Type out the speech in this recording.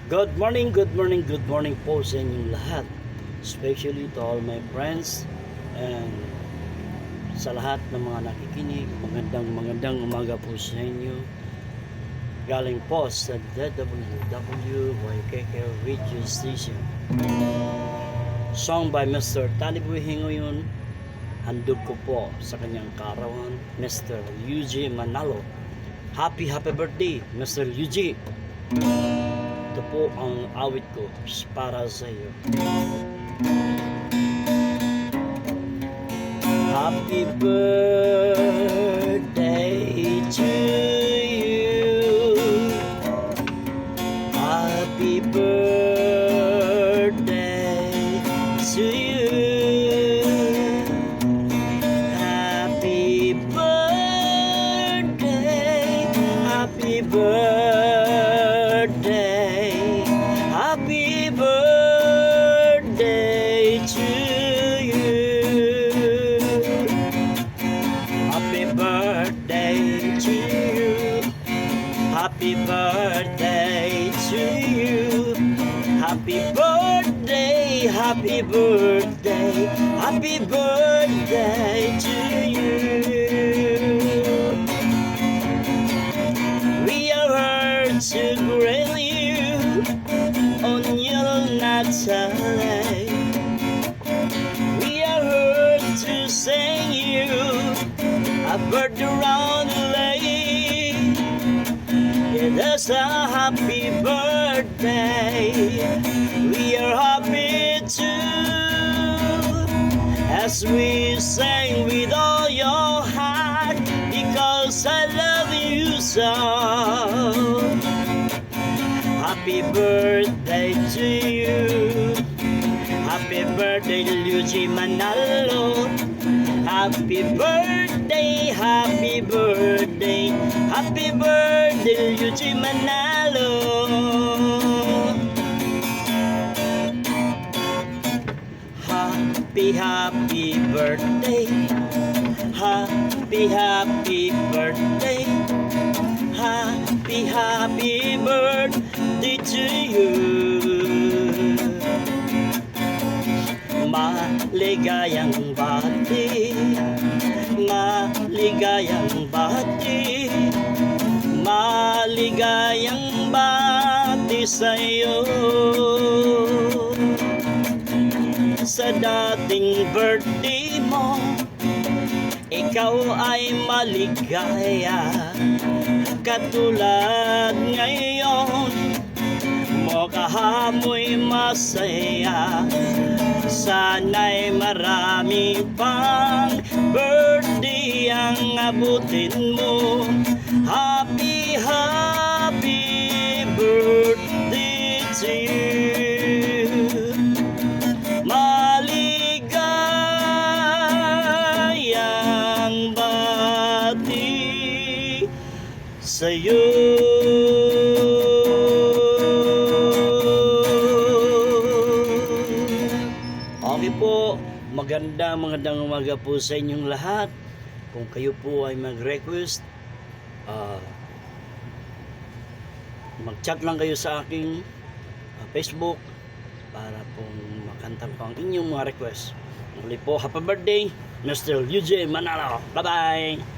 Good morning po sa inyong lahat. Especially to all my friends and sa lahat ng mga nakikinig. Magandang umaga po sa inyo. Galing po sa DWYKK Radio Station. Song by Mr. Taliboy Hingoyon. Handog ko po sa kanyang karawan, Mr. UG Manalo. Happy birthday, Mr. UG. Ito po ang awit ko para sa iyo. Happy birthday to you. Happy birthday to you. Happy birthday. Happy birthday. Happy birthday to you. Happy birthday to you. Happy birthday to you. Happy birthday, happy birthday, happy birthday to you. We are here to grill you on your Natalie. We are here to sing you a bird around the lake. It is a happy birthday. We are happy too as we sing with all your heart because I love you so. Happy birthday to you. Happy birthday to Luigi Manalo. Happy birthday, happy birthday, happy birthday Luigi Manalo. Happy birthday. Happy birthday. Happy birthday to you. Maligayang bati. Maligayang bati. Maligayang bati sa'yo. Sa dating birthday mo, ikaw ay maligaya. Katulad ngayon mo kahamoy masaya. Sana'y marami pang birthday ang abutin mo. Happy birthday to you. Maligayang bati sa'yo. Okay po, magandang umaga po sa inyong lahat. Kung kayo po ay mag-request, mag-chat lang kayo sa aking Facebook para pong makanta po ang inyong mga request. Muli po, happy birthday, Mr. UJ Manalo. Bye-bye!